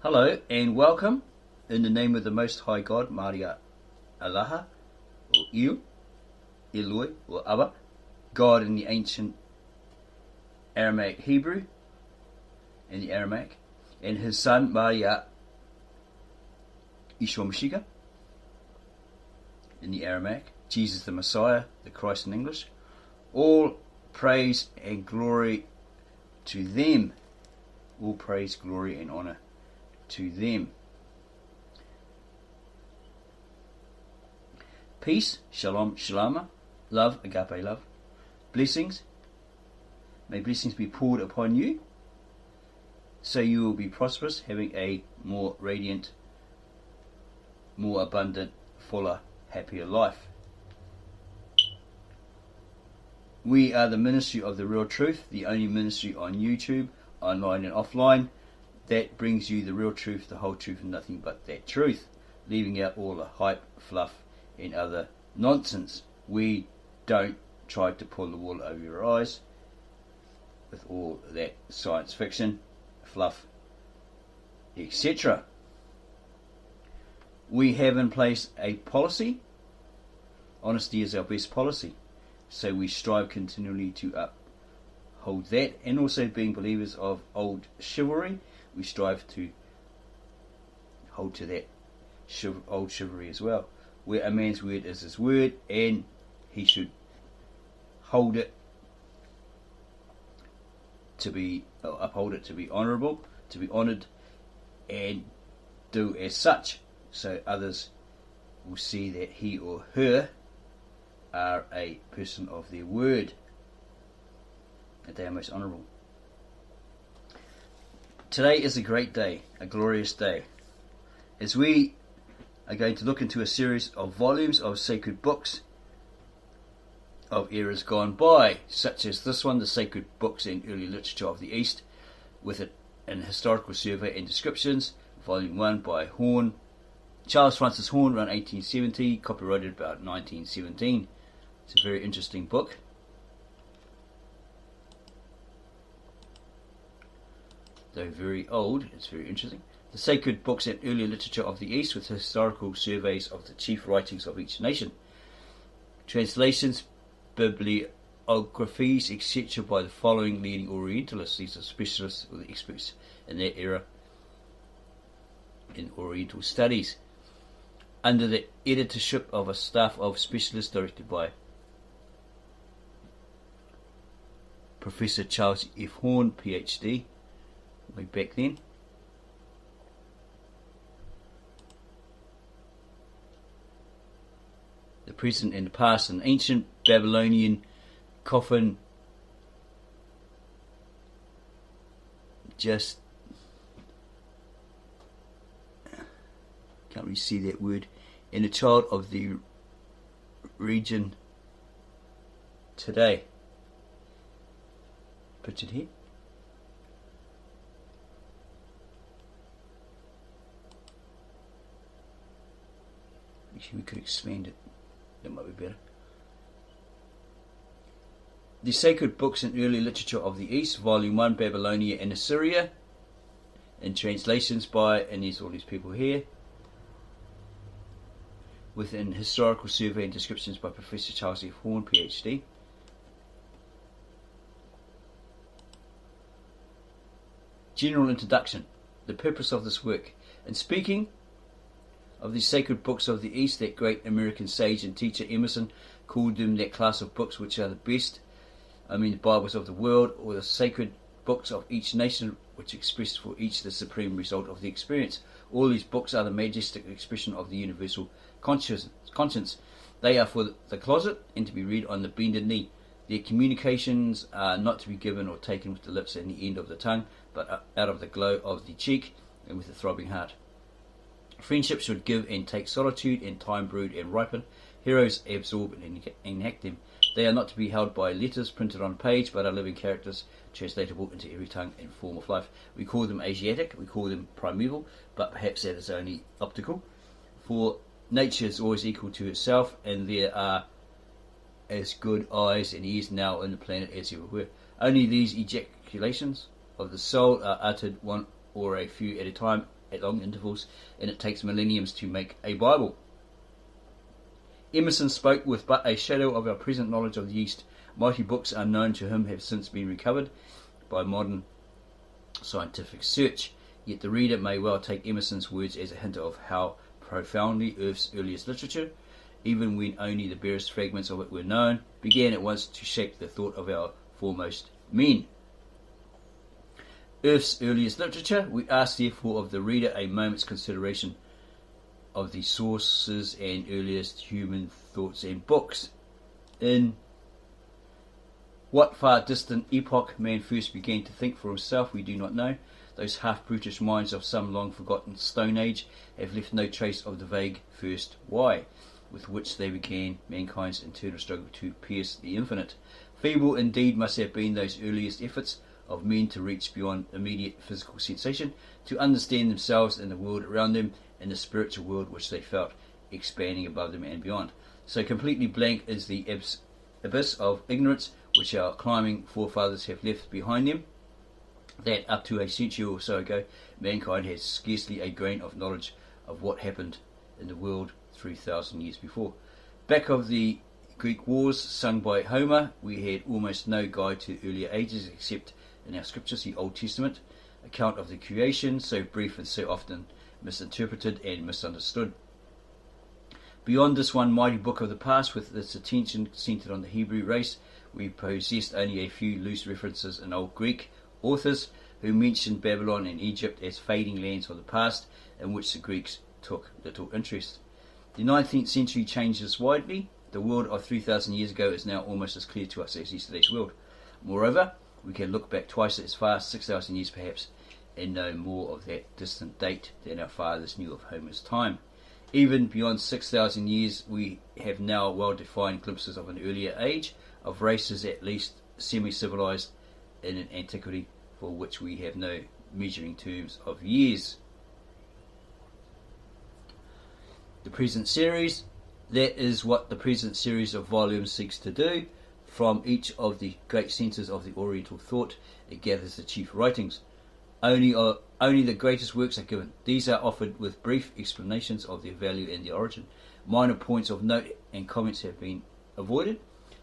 Hello and welcome in the name of the Most High God, Maria Alaha, or Il, Eloi, or Abba, God in the ancient Aramaic Hebrew, in the Aramaic, and his son, Maria Yeshua Mashiach, in the Aramaic, Jesus the Messiah, the Christ in English. All praise and glory to them. All praise, glory and honour to them. Peace, shalom, shalama, love, agape love, blessings, may blessings be poured upon you, so you will be prosperous, having a more radiant, more abundant, fuller, happier life. We are the ministry of the real truth, the only ministry on YouTube, online and offline, that brings you the real truth, the whole truth, and nothing but that truth, leaving out all the hype, fluff, and other nonsense. We don't try to pull the wool over your eyes with all that science fiction, fluff, etc. We have in place a policy. Honesty is our best policy, so we strive continually to uphold that, and also being believers of old chivalry, we strive to hold to that old chivalry as well, where a man's word is his word, and he should hold it to be, uphold it to be honourable, to be honoured, and do as such, so others will see that he or her are a person of their word, that they are most honourable. Today is a great day, a glorious day, as we are going to look into a series of volumes of sacred books of eras gone by, such as this one, the Sacred Books and Early Literature of the East, with an historical survey and descriptions, Volume 1 by Horn, Charles Francis Horn, around 1870, copyrighted about 1917. It's a very interesting book. Though very old, it's very interesting. The Sacred Books and Early Literature of the East, with historical surveys of the chief writings of each nation. Translations, bibliographies, etc. by the following leading Orientalists. These are specialists or the experts in their era in Oriental studies, under the editorship of a staff of specialists directed by Professor Charles F. Horn, PhD, way back then. The present and the past, an ancient Babylonian coffin, just can't really see that word, and a child of the region today, pictured here. Actually, we could expand it. That might be better. The Sacred Books and Early Literature of the East, Volume 1, Babylonia and Assyria, and translations by, and there's all these people here, with an historical survey and descriptions by Professor Charles F. Horn, PhD. General introduction. The purpose of this work. In speaking of the sacred books of the East, that great American sage and teacher Emerson called them that class of books which are the best, the Bibles of the world, or the sacred books of each nation, which express for each the supreme result of the experience. All these books are the majestic expression of the universal conscience. They are for the closet and to be read on the bended knee. Their communications are not to be given or taken with the lips and the end of the tongue, but out of the glow of the cheek and with a throbbing heart. Friendship should give and take solitude, and time brood and ripen. Heroes absorb and enact them. They are not to be held by letters printed on a page, but are living characters translatable into every tongue and form of life. We call them Asiatic, we call them primeval, but perhaps that is only optical. For nature is always equal to itself, and there are as good eyes and ears now in the planet as ever were. Only these ejaculations of the soul are uttered one or a few at a time at long intervals, and it takes millenniums to make a Bible. Emerson spoke with but a shadow of our present knowledge of the East. Mighty books unknown to him have since been recovered by modern scientific search. Yet the reader may well take Emerson's words as a hint of how profoundly Earth's earliest literature, even when only the barest fragments of it were known, began at once to shape the thought of our foremost men. Earth's earliest literature. We ask therefore of the reader a moment's consideration of the sources and earliest human thoughts and books. In what far distant epoch man first began to think for himself, we do not know. Those half-brutish minds of some long-forgotten Stone Age have left no trace of the vague first why, with which they began mankind's internal struggle to pierce the infinite. Feeble indeed must have been those earliest efforts of men to reach beyond immediate physical sensation, to understand themselves and the world around them, and the spiritual world which they felt expanding above them and beyond. So completely blank is the abyss of ignorance which our climbing forefathers have left behind them, that up to a century or so ago, mankind has scarcely a grain of knowledge of what happened in the world 3,000 years before. Back of the Greek wars sung by Homer, we had almost no guide to earlier ages except in our scriptures, the Old Testament account of the creation, so brief and so often misinterpreted and misunderstood. Beyond this one mighty book of the past, with its attention centered on the Hebrew race, we possessed only a few loose references in Old Greek authors who mentioned Babylon and Egypt as fading lands of the past, in which the Greeks took little interest. The 19th century changes widely. The world of 3,000 years ago is now almost as clear to us as yesterday's world. Moreover, we can look back twice as far, 6,000 years perhaps, and know more of that distant date than our fathers knew of Homer's time. Even beyond 6,000 years, we have now well-defined glimpses of an earlier age, of races at least semi-civilized in an antiquity for which we have no measuring terms of years. The present series, that is what the present series of volumes seeks to do. From each of the great centres of the Oriental thought, it gathers the chief writings. Only the greatest works are given. These are offered with brief explanations of their value and their origin. Minor points of note and comments have been avoided,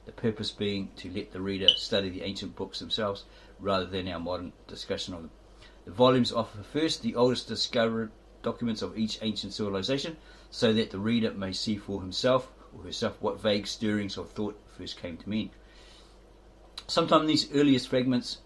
the purpose being to let the reader study the ancient books themselves rather than our modern discussion of them. The volumes offer first the oldest discovered documents of each ancient civilization, so that the reader may see for himself or herself what vague stirrings of thought first came to men. Sometimes these earliest fragments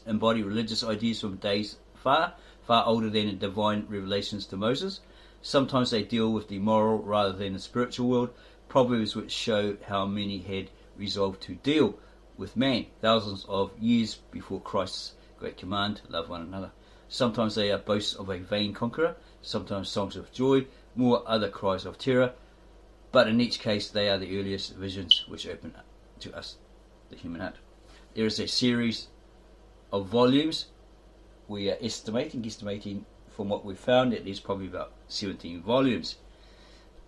embody religious ideas from days far older than the divine revelations to Moses. Sometimes they deal with the moral rather than the spiritual world, proverbs which show how many had resolved to deal with man thousands of years before Christ's great command, love one another. Sometimes they are boasts of a vain conqueror, sometimes songs of joy, more other cries of terror, but in each case they are the earliest visions which open to us the human heart. There is a series of volumes. We are estimating from what we've found, at least probably about 17 volumes.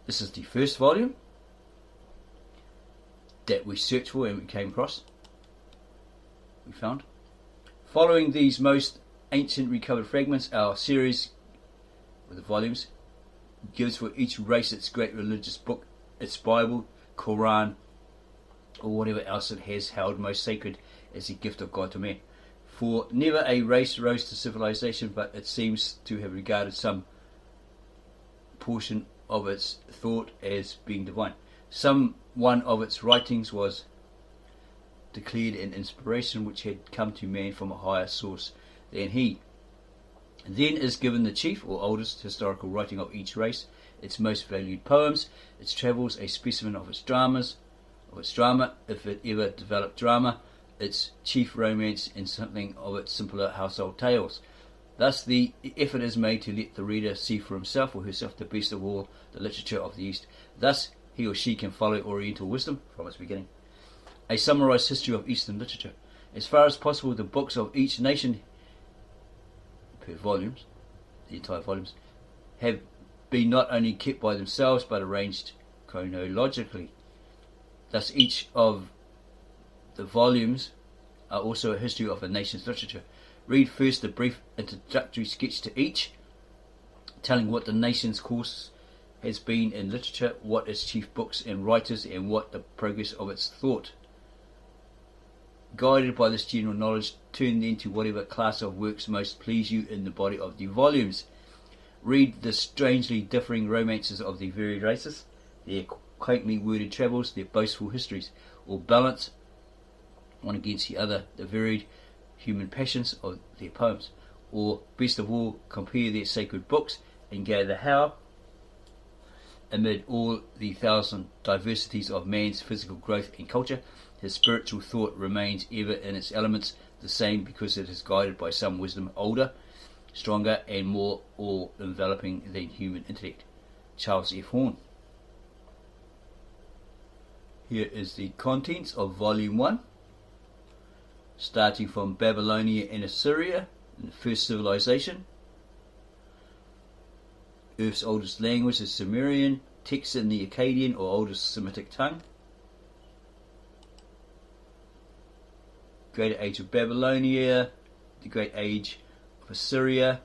This is the first volume that we searched for and we came across. We found. Following these most ancient recovered fragments, our series with the volumes gives for each race its great religious book, its Bible, Quran, or whatever else it has held most sacred as a gift of God to man. For never a race rose to civilization, but it seems to have regarded some portion of its thought as being divine. Some one of its writings was declared an inspiration which had come to man from a higher source than he. Then is given the chief or oldest historical writing of each race, its most valued poems, its travels, a specimen of its drama, if it ever developed drama, its chief romance, and something of its simpler household tales. Thus the effort is made to let the reader see for himself or herself the best of all the literature of the East. Thus he or she can follow Oriental wisdom from its beginning. A summarized history of Eastern literature. As far as possible, the books of each nation, per volumes, the entire volumes, have been not only kept by themselves but arranged chronologically. Thus each of the volumes are also a history of a nation's literature. Read first a brief introductory sketch to each, telling what the nation's course has been in literature, what its chief books and writers, and what the progress of its thought. Guided by this general knowledge, turn then to whatever class of works most please you in the body of the volumes. Read the strangely differing romances of the varied races, their quaintly worded travels, their boastful histories, or balance one against the other the varied human passions of their poems, or best of all, compare their sacred books and gather how, amid all the thousand diversities of man's physical growth and culture, his spiritual thought remains ever in its elements the same, because it is guided by some wisdom older, stronger, and more all-enveloping than human intellect. Charles F. Horn. Here is the contents of Volume 1, starting from Babylonia and Assyria, the first civilization. Earth's oldest language is Sumerian, texts in the Akkadian or oldest Semitic tongue. Greater Age of Babylonia, the Great Age of Assyria,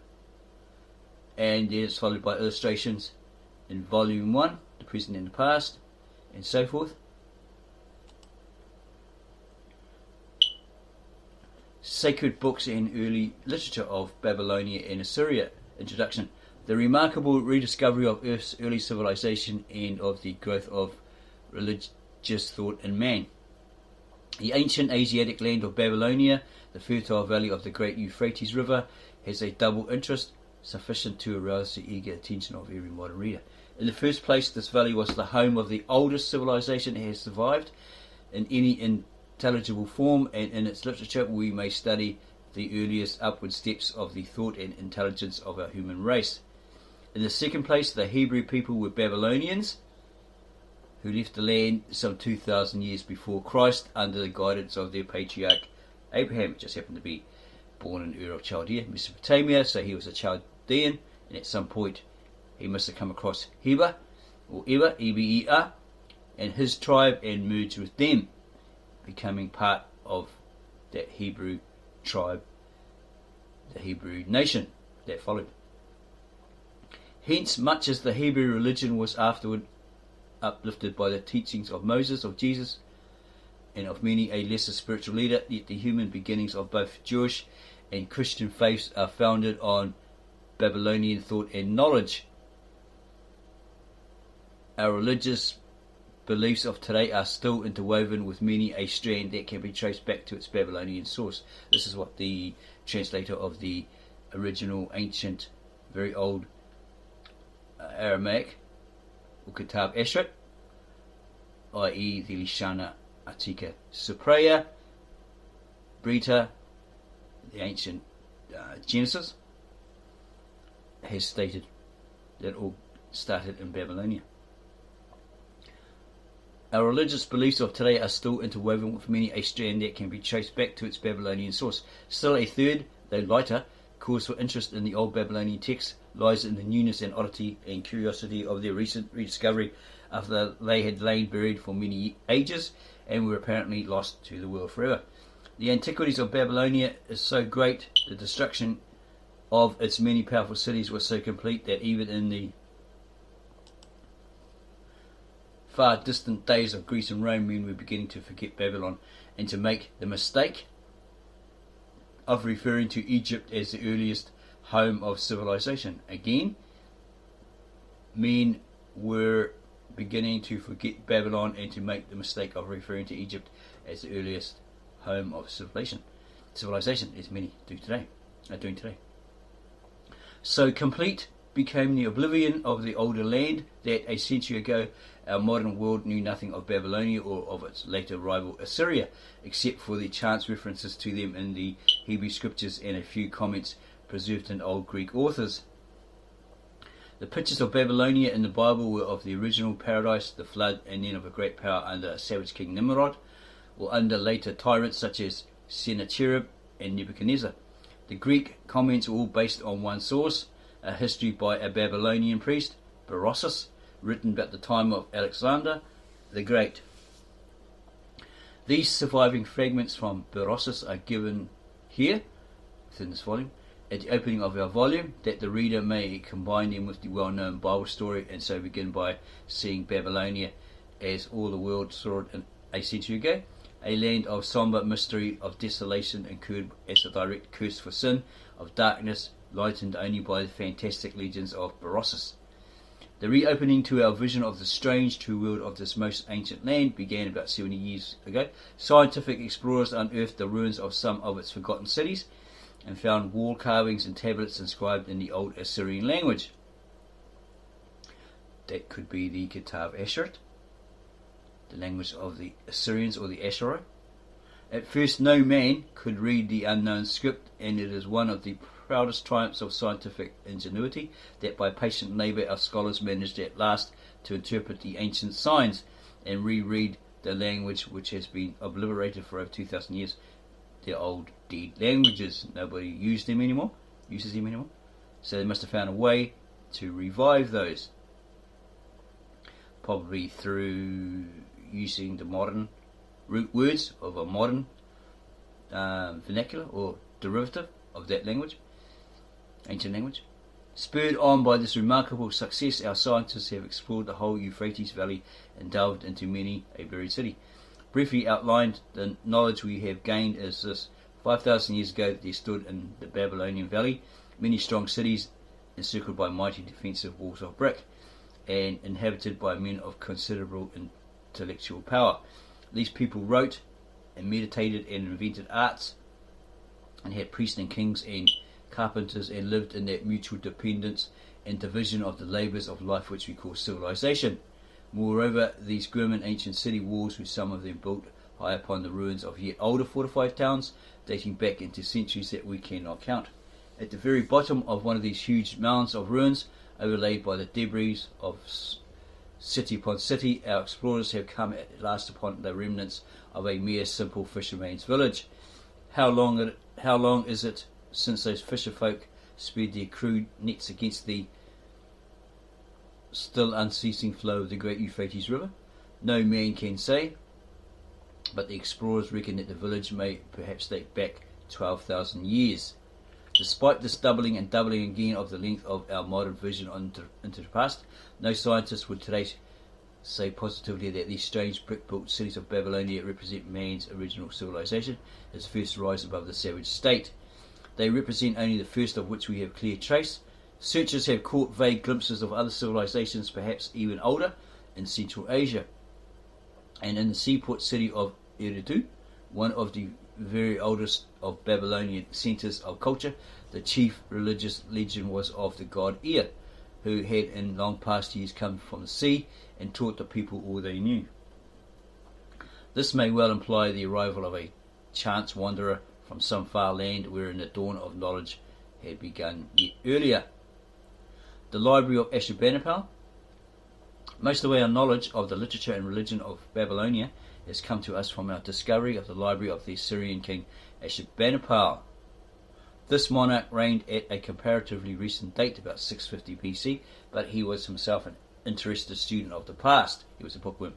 and then it's followed by illustrations in Volume 1, the present and the past, and so forth. Sacred books and early literature of Babylonia and Assyria. Introduction. The remarkable rediscovery of Earth's early civilization and of the growth of religious thought in man. The ancient Asiatic land of Babylonia, the fertile valley of the great Euphrates River, has a double interest sufficient to arouse the eager attention of every modern reader. In the first place, this valley was the home of the oldest civilization that has survived in any intelligible form, and in its literature we may study the earliest upward steps of the thought and intelligence of our human race. In the second place, the Hebrew people were Babylonians, who left the land some 2,000 years before Christ under the guidance of their patriarch Abraham, just happened to be born in Ur of Chaldea, Mesopotamia, so he was a Chaldean, and at some point he must have come across Heber, or Eber, E-B-E-R, and his tribe, and merged with them, becoming part of that Hebrew tribe, the Hebrew nation that followed. Hence, much as the Hebrew religion was afterward uplifted by the teachings of Moses, of Jesus, and of many a lesser spiritual leader, yet the human beginnings of both Jewish and Christian faiths are founded on Babylonian thought and knowledge. Our religious beliefs of today are still interwoven with many a strand that can be traced back to its Babylonian source. This is what the translator of the original ancient, very old Aramaic, Kitab Ashrat, i.e. the Lishana Atika Supriya, Brita, the ancient Genesis, has stated that all started in Babylonia. Our religious beliefs of today are still interwoven with many a strand that can be traced back to its Babylonian source. Still a third, though lighter, cause for interest in the old Babylonian texts lies in the newness and oddity and curiosity of their recent rediscovery after they had lain buried for many ages and were apparently lost to the world forever. The antiquities of Babylonia is so great, the destruction of its many powerful cities was so complete, that even in the far distant days of Greece and Rome, men were beginning to forget Babylon and to make the mistake of referring to Egypt as the earliest home of civilization. Again, men were beginning to forget Babylon and to make the mistake of referring to Egypt as the earliest home of civilization, as many are doing today. So complete became the oblivion of the older land that a century ago our modern world knew nothing of Babylonia or of its later rival Assyria, except for the chance references to them in the Hebrew scriptures and a few comments preserved in old Greek authors. The pictures of Babylonia in the Bible were of the original paradise, the flood, and then of a great power under a savage king Nimrod, or under later tyrants such as Sennacherib and Nebuchadnezzar. The Greek comments are all based on one source, a history by a Babylonian priest, Berossus, written about the time of Alexander the Great. These surviving fragments from Berossus are given here within this volume. At the opening of our volume, that the reader may combine them with the well-known Bible story, and so begin by seeing Babylonia as all the world saw it a century ago, a land of sombre mystery, of desolation, incurred as a direct curse for sin, of darkness, lightened only by the fantastic legends of Berossus. The reopening to our vision of the strange true world of this most ancient land began about 70 years ago. Scientific explorers unearthed the ruins of some of its forgotten cities and found wall carvings and tablets inscribed in the old Assyrian language. That could be the Kitav Asherit, the language of the Assyrians or the Ashuri. At first no man could read the unknown script, and it is one of the proudest triumphs of scientific ingenuity that by patient labour our scholars managed at last to interpret the ancient signs and reread the language which has been obliterated for over 2,000 years. The old dead languages, nobody uses them anymore, so they must have found a way to revive those, probably through using the modern root words of a modern vernacular or derivative of that language, ancient language. Spurred on by this remarkable success, our scientists have explored the whole Euphrates Valley and delved into many a buried city. Briefly outlined, the knowledge we have gained is this: 5,000 years ago there stood in the Babylonian Valley many strong cities encircled by mighty defensive walls of brick and inhabited by men of considerable intellectual power. These people wrote and meditated and invented arts and had priests and kings and carpenters and lived in that mutual dependence and division of the labours of life which we call civilization. Moreover, these grim and ancient city walls were some of them built high upon the ruins of yet older fortified towns dating back into centuries that we cannot count. At the very bottom of one of these huge mounds of ruins, overlaid by the debris of city upon city, our explorers have come at last upon the remnants of a mere simple fisherman's village. How long is it since those fisher folk spread their crude nets against the still unceasing flow of the great Euphrates River? No man can say, but the explorers reckon that the village may perhaps date back 12,000 years. Despite this doubling and doubling again of the length of our modern vision into the past, no scientist would today say positively that these strange brick-built cities of Babylonia represent man's original civilization, its first rise above the savage state. They represent only the first of which we have clear trace. Searchers have caught vague glimpses of other civilizations, perhaps even older, in Central Asia. And in the seaport city of Eridu, one of the very oldest of Babylonian centres of culture, the chief religious legend was of the god Ea, who had in long past years come from the sea and taught the people all they knew. This may well imply the arrival of a chance wanderer from some far land wherein the dawn of knowledge had begun yet earlier. The library of Ashurbanipal. Most of our knowledge of the literature and religion of Babylonia has come to us from our discovery of the library of the Assyrian king Ashurbanipal. This monarch reigned at a comparatively recent date, about 650 BC, but he was himself an interested student of the past. He was a bookworm,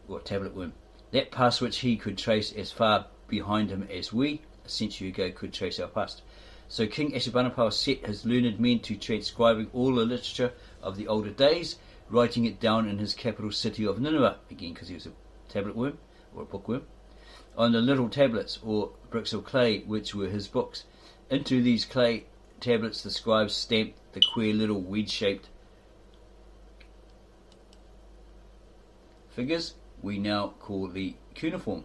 or a tablet worm. That past which he could trace as far behind him as we, a century ago, could trace our past. So King Ashurbanipal set his learned men to transcribing all the literature of the older days, writing it down in his capital city of Nineveh, again because he was a tablet worm, or a bookworm, on the little tablets, or bricks of clay, which were his books. Into these clay tablets the scribes stamped the queer little wedge-shaped figures we now call the cuneiform,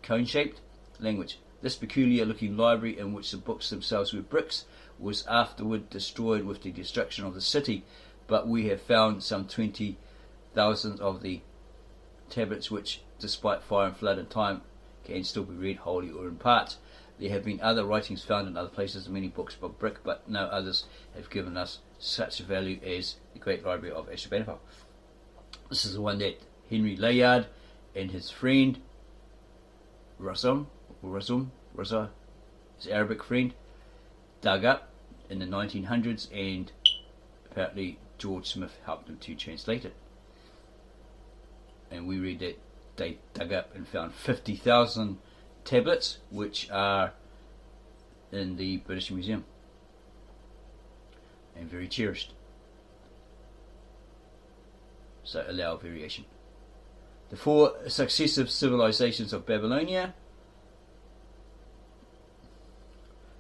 cone-shaped language. This peculiar-looking library, in which the books themselves were bricks, was afterward destroyed with the destruction of the city, but we have found some 20,000 of the tablets which, despite fire and flood and time, can still be read wholly or in part. There have been other writings found in other places, many books by brick, but no others have given us such value as the great library of Ashurbanipal. This is the one that Henry Layard and his friend Razum, his Arabic friend, dug up in the 1900s, and apparently George Smith helped them to translate it. And we read that they dug up and found 50,000 tablets, which are in the British Museum and very cherished. So allow variation. The 4 successive civilizations of Babylonia.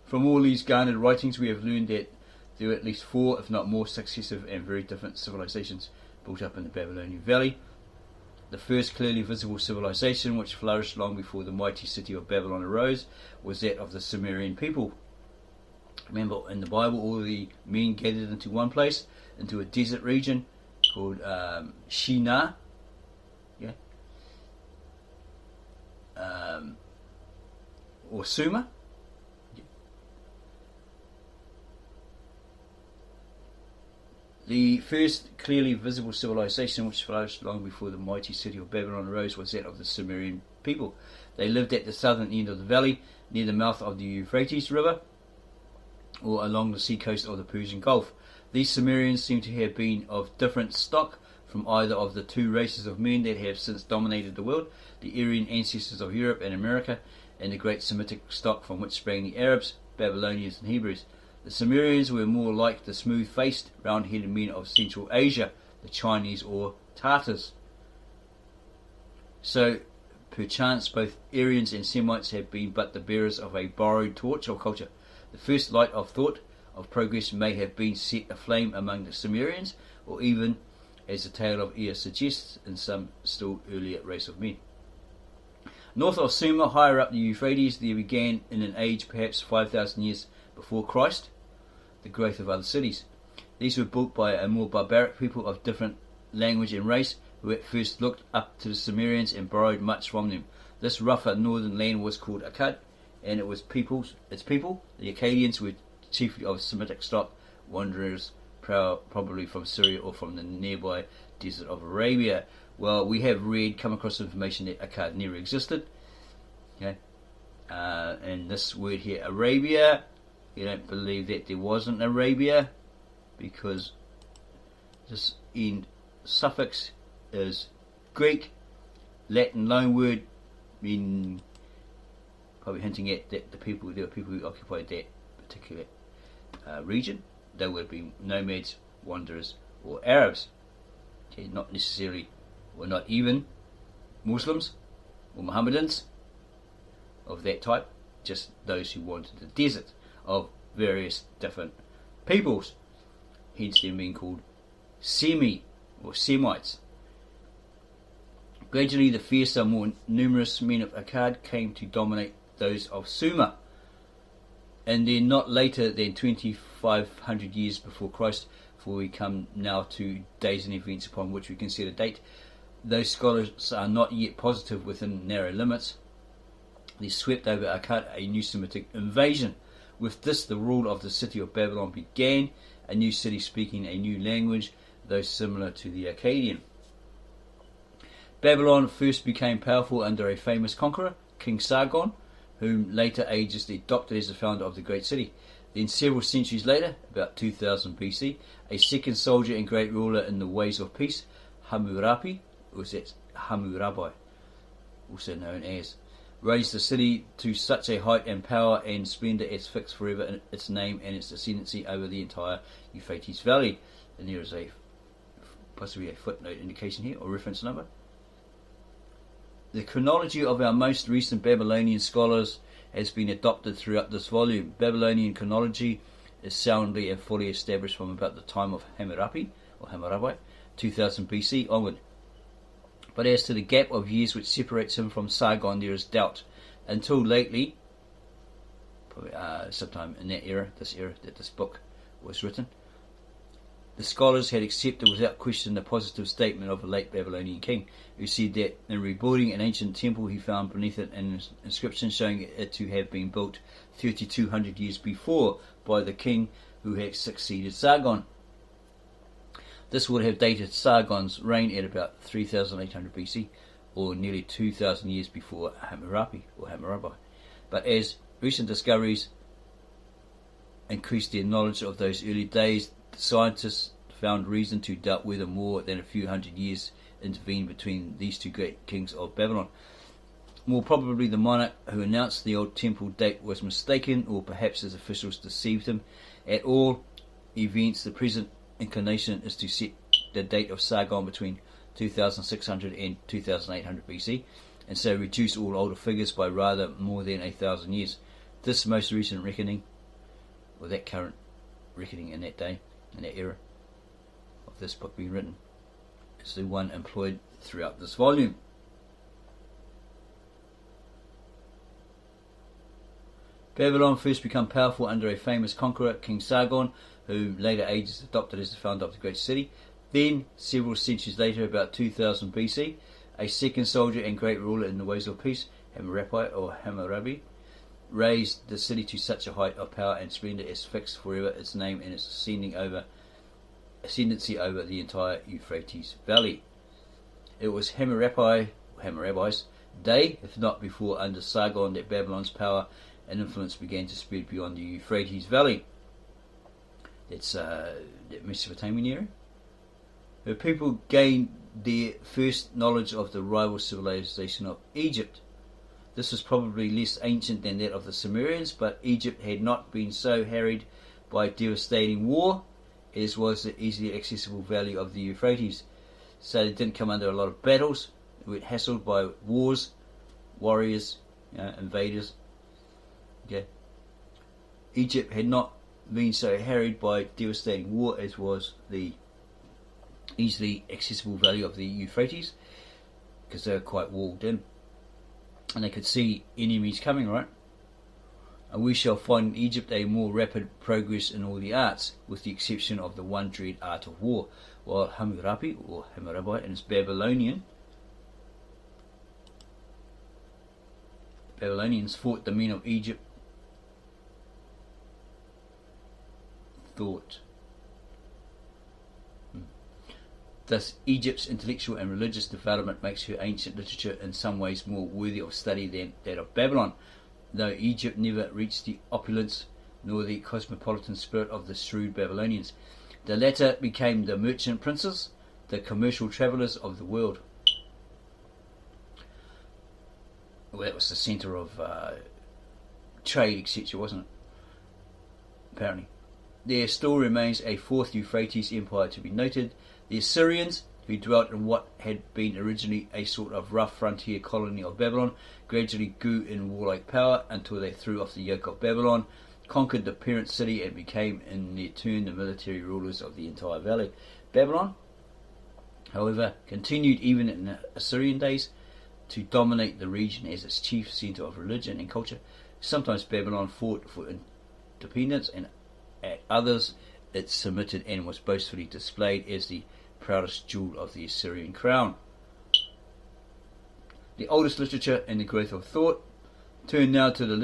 From all these garnered writings we have learned that there were at least 4, if not more, successive and very different civilizations built up in the Babylonian Valley. The first clearly visible civilization, which flourished long before the mighty city of Babylon arose, was that of the Sumerian people. Remember, in the Bible, all the men gathered into one place, into a desert region called Shinar, or Sumer. The first clearly visible civilization, which flourished long before the mighty city of Babylon arose, was that of the Sumerian people. They lived at the southern end of the valley, near the mouth of the Euphrates River, or along the sea coast of the Persian Gulf. These Sumerians seem to have been of different stock from either of the 2 races of men that have since dominated the world, the Aryan ancestors of Europe and America, and the great Semitic stock from which sprang the Arabs, Babylonians and Hebrews. The Sumerians were more like the smooth-faced, round-headed men of Central Asia, the Chinese or Tartars. So, perchance both Aryans and Semites have been but the bearers of a borrowed torch of culture. The first light of thought, of progress, may have been set aflame among the Sumerians, or even, as the tale of Ea suggests, in some still earlier race of men. North of Sumer, higher up the Euphrates, there began, in an age perhaps 5,000 years before Christ, the growth of other cities. These were built by a more barbaric people of different language and race, who at first looked up to the Sumerians and borrowed much from them. This rougher northern land was called Akkad, and its people, the Akkadians, were chiefly of Semitic stock, wanderers probably from Syria or from the nearby desert of Arabia. Well, we have come across information that Akkad never existed. Okay, and this word here, Arabia, you don't believe that there wasn't Arabia, because this end suffix is Greek, Latin loanword, meaning probably hinting at that there were people who occupied that particular region. They would be nomads, wanderers, or Arabs. Okay, not necessarily, or not even Muslims or Mohammedans of that type, just those who wanted the desert of various different peoples, hence them being called Semi or Semites. Gradually the fiercer, more numerous men of Akkad came to dominate those of Sumer, and then not later than 2,500 years before Christ, for we come now to days and events upon which we can set a date. Those scholars are not yet positive within narrow limits. They swept over Akkad a new Semitic invasion. With this, the rule of the city of Babylon began, a new city speaking a new language, though similar to the Akkadian. Babylon first became powerful under a famous conqueror, King Sargon, whom later ages adopted as the founder of the great city. Then several centuries later, about 2000 BC, a second soldier and great ruler in the ways of peace, Hammurapi, or that's Hammurabi, also known as, raised the city to such a height and power and splendour as fixed forever its name and its ascendancy over the entire Euphrates Valley. And there is possibly a footnote indication here, or reference number. The chronology of our most recent Babylonian scholars has been adopted throughout this volume. Babylonian chronology is soundly and fully established from about the time of Hammurapi, or Hammurabi, 2000 BC onward. But as to the gap of years which separates him from Sargon, there is doubt. Until lately, probably sometime in this era that this book was written, the scholars had accepted without question the positive statement of a late Babylonian king, who said that in rebuilding an ancient temple he found beneath it an inscription showing it to have been built 3,200 years before by the king who had succeeded Sargon. This would have dated Sargon's reign at about 3,800 BC, or nearly 2,000 years before Hammurabi or Hammurabi. But as recent discoveries increased their knowledge of those early days, the scientists found reason to doubt whether more than a few hundred years intervened between these two great kings of Babylon. More probably the monarch who announced the old temple date was mistaken, or perhaps his officials deceived him. At all events, the present inclination is to set the date of Sargon between 2600 and 2800 BC, and so reduce all older figures by rather more than 1,000 years. This most recent reckoning, or that current reckoning in that day, in that era of this book being written, is the one employed throughout this volume. Babylon first became powerful under a famous conqueror, King Sargon, who later ages adopted as the founder of the great city. Then, several centuries later, about 2000 BC, a second soldier and great ruler in the ways of peace, Hammurapi or Hammurabi, raised the city to such a height of power and splendor as fixed forever its name and its ascendancy over the entire Euphrates Valley. It was Hammurabi's day, if not before, under Sargon, that Babylon's power and influence began to spread beyond the Euphrates Valley. That's that Mesopotamian area. The people gained their first knowledge of the rival civilization of Egypt. This was probably less ancient than that of the Sumerians, but Egypt had not been so harried by devastating war as was the easily accessible valley of the Euphrates. So they didn't come under a lot of battles. They weren't hassled by wars, warriors, invaders. Okay. Egypt had not been so harried by devastating war as was the easily accessible valley of the Euphrates, because they were quite walled in and they could see enemies coming, right? And we shall find in Egypt a more rapid progress in all the arts, with the exception of the one dread art of war, while Hammurabi or Hammurabi and his Babylonians fought, the men of Egypt thought. Thus, Egypt's intellectual and religious development makes her ancient literature in some ways more worthy of study than that of Babylon, though Egypt never reached the opulence nor the cosmopolitan spirit of the shrewd Babylonians. The latter became the merchant princes, the commercial travellers of the world. Well, that was the centre of trade, etc., wasn't it? Apparently. There still remains a fourth Euphrates empire to be noted. The Assyrians, who dwelt in what had been originally a sort of rough frontier colony of Babylon, gradually grew in warlike power until they threw off the yoke of Babylon, conquered the parent city, and became in their turn the military rulers of the entire valley. Babylon, however, continued even in the Assyrian days to dominate the region as its chief centre of religion and culture. Sometimes Babylon fought for independence, and at others it submitted and was boastfully displayed as the proudest jewel of the Assyrian crown. The oldest literature and the growth of thought. Turn now to the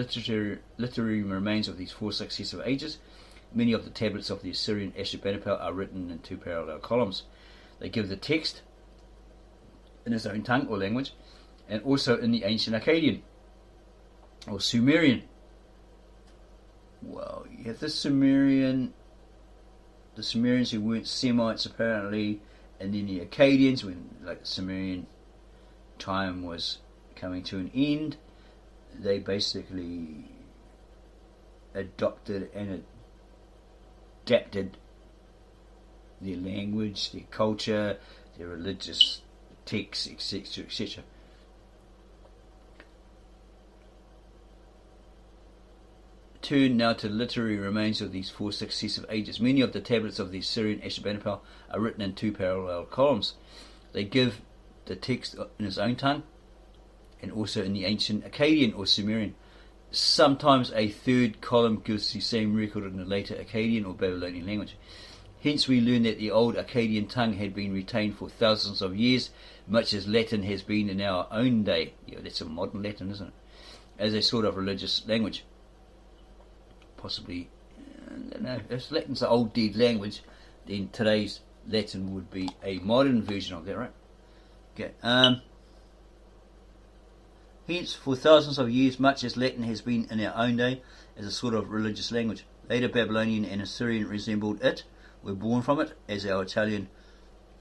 literary remains of these four successive ages. Many of the tablets of the Assyrian Ashurbanipal are written in two parallel columns. They give the text in its own tongue or language, and also in the ancient Akkadian or Sumerian. Well, you have the Sumerians who weren't Semites apparently, and then the Akkadians, when like the Sumerian time was coming to an end, they basically adopted and adapted their language, their culture, their religious texts, etc., etc. Turn now to the literary remains of these four successive ages. Many of the tablets of the Assyrian Ashurbanipal are written in two parallel columns. They give the text in its own tongue and also in the ancient Akkadian or Sumerian. Sometimes a third column gives the same record in the later Akkadian or Babylonian language. Hence we learn that the old Akkadian tongue had been retained for thousands of years, much as Latin has been in our own day. Yeah, that's a modern Latin, isn't it? As a sort of religious language. Possibly, I don't know, if Latin's an old dead language, then today's Latin would be a modern version of that, right? Okay. Hence, for thousands of years, much as Latin has been in our own day as a sort of religious language. Later Babylonian and Assyrian resembled it, were born from it, as our Italian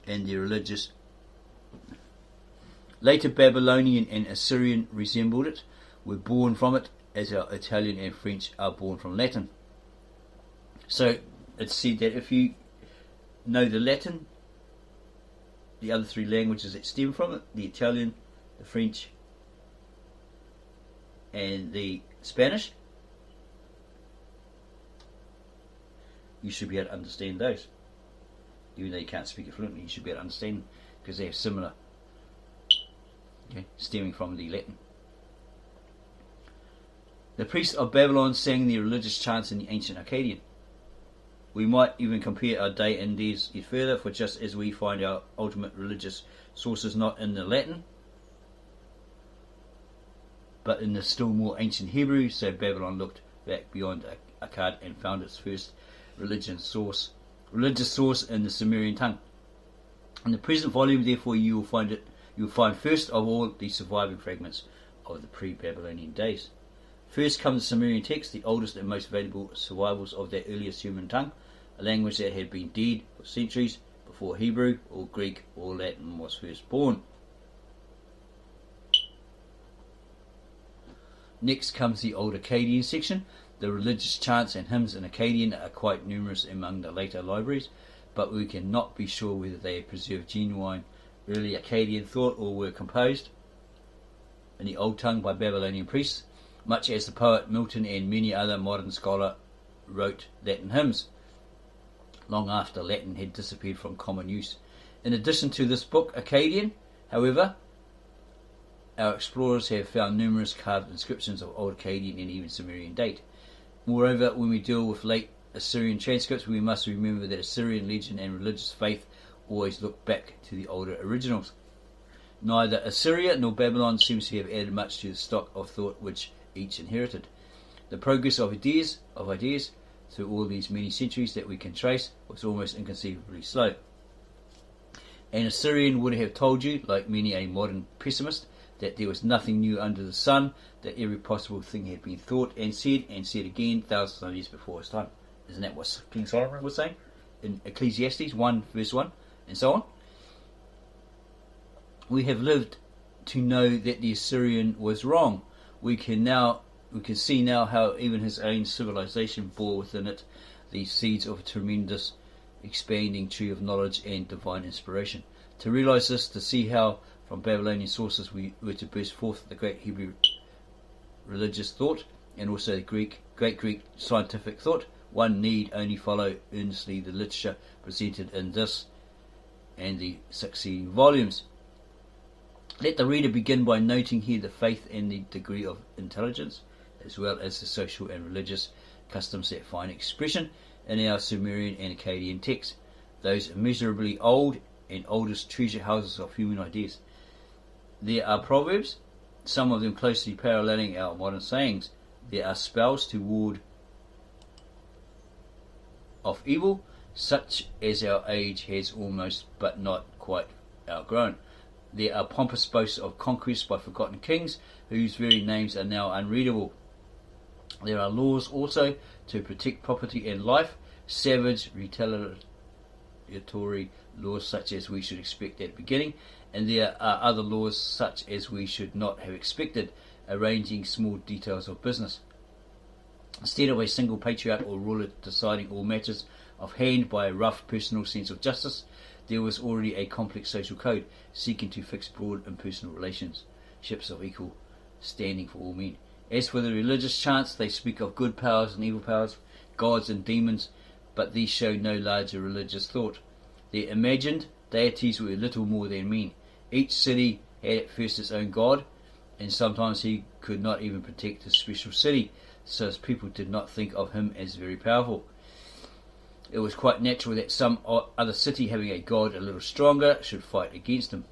and the religious Later Babylonian and Assyrian resembled it, were born from it, as our Italian and French are born from Latin. So it's said that if you know the Latin, the other three languages that stem from it, the Italian, the French and the Spanish, you should be able to understand those. Even though you can't speak it fluently, you should be able to understand them because they are similar, stemming from the Latin. The priests of Babylon sang their religious chants in the ancient Akkadian. We might even compare our day and theirs yet further, for just as we find our ultimate religious sources not in the Latin, but in the still more ancient Hebrew, so Babylon looked back beyond Akkad and found its first religious source in the Sumerian tongue. In the present volume, therefore, you will find first of all the surviving fragments of the pre-Babylonian days. First comes the Sumerian text, the oldest and most valuable survivals of that earliest human tongue, a language that had been dead for centuries before Hebrew or Greek or Latin was first born. Next comes the Old Akkadian section. The religious chants and hymns in Akkadian are quite numerous among the later libraries, but we cannot be sure whether they preserved genuine early Akkadian thought or were composed in the old tongue by Babylonian priests, much as the poet Milton and many other modern scholars wrote Latin hymns long after Latin had disappeared from common use. In addition to this book, Akkadian, however, our explorers have found numerous carved inscriptions of Old Akkadian and even Sumerian date. Moreover, when we deal with late Assyrian transcripts, we must remember that Assyrian legend and religious faith always look back to the older originals. Neither Assyria nor Babylon seems to have added much to the stock of thought which each inherited. The progress of ideas through all these many centuries that we can trace was almost inconceivably slow. An Assyrian would have told you, like many a modern pessimist, that there was nothing new under the sun, that every possible thing had been thought and said again thousands of years before his time. Isn't that what King Solomon was saying in Ecclesiastes 1 verse 1 and so on? We have lived to know that the Assyrian was wrong. We can see now how even his own civilization bore within it the seeds of a tremendous expanding tree of knowledge and divine inspiration. To realize this, to see how from Babylonian sources we were to burst forth the great Hebrew religious thought and also the great Greek scientific thought, one need only follow earnestly the literature presented in this and the succeeding volumes. Let the reader begin by noting here the faith and the degree of intelligence, as well as the social and religious customs that find expression in our Sumerian and Akkadian texts, those immeasurably old and oldest treasure houses of human ideas. There are proverbs, some of them closely paralleling our modern sayings. There are spells to ward off evil, such as our age has almost but not quite outgrown. There are pompous boasts of conquest by forgotten kings, whose very names are now unreadable. There are laws also to protect property and life, savage, retaliatory laws such as we should expect at the beginning, and there are other laws such as we should not have expected, arranging small details of business. Instead of a single patriarch or ruler deciding all matters of hand by a rough personal sense of justice, there was already a complex social code seeking to fix broad impersonal relationships of equal standing for all men. As for the religious chants, they speak of good powers and evil powers, gods and demons, but these show no larger religious thought. Their imagined deities were little more than men. Each city had at first its own god, and sometimes he could not even protect his special city, so as people did not think of him as very powerful. It was quite natural that some other city having a god a little stronger should fight against him.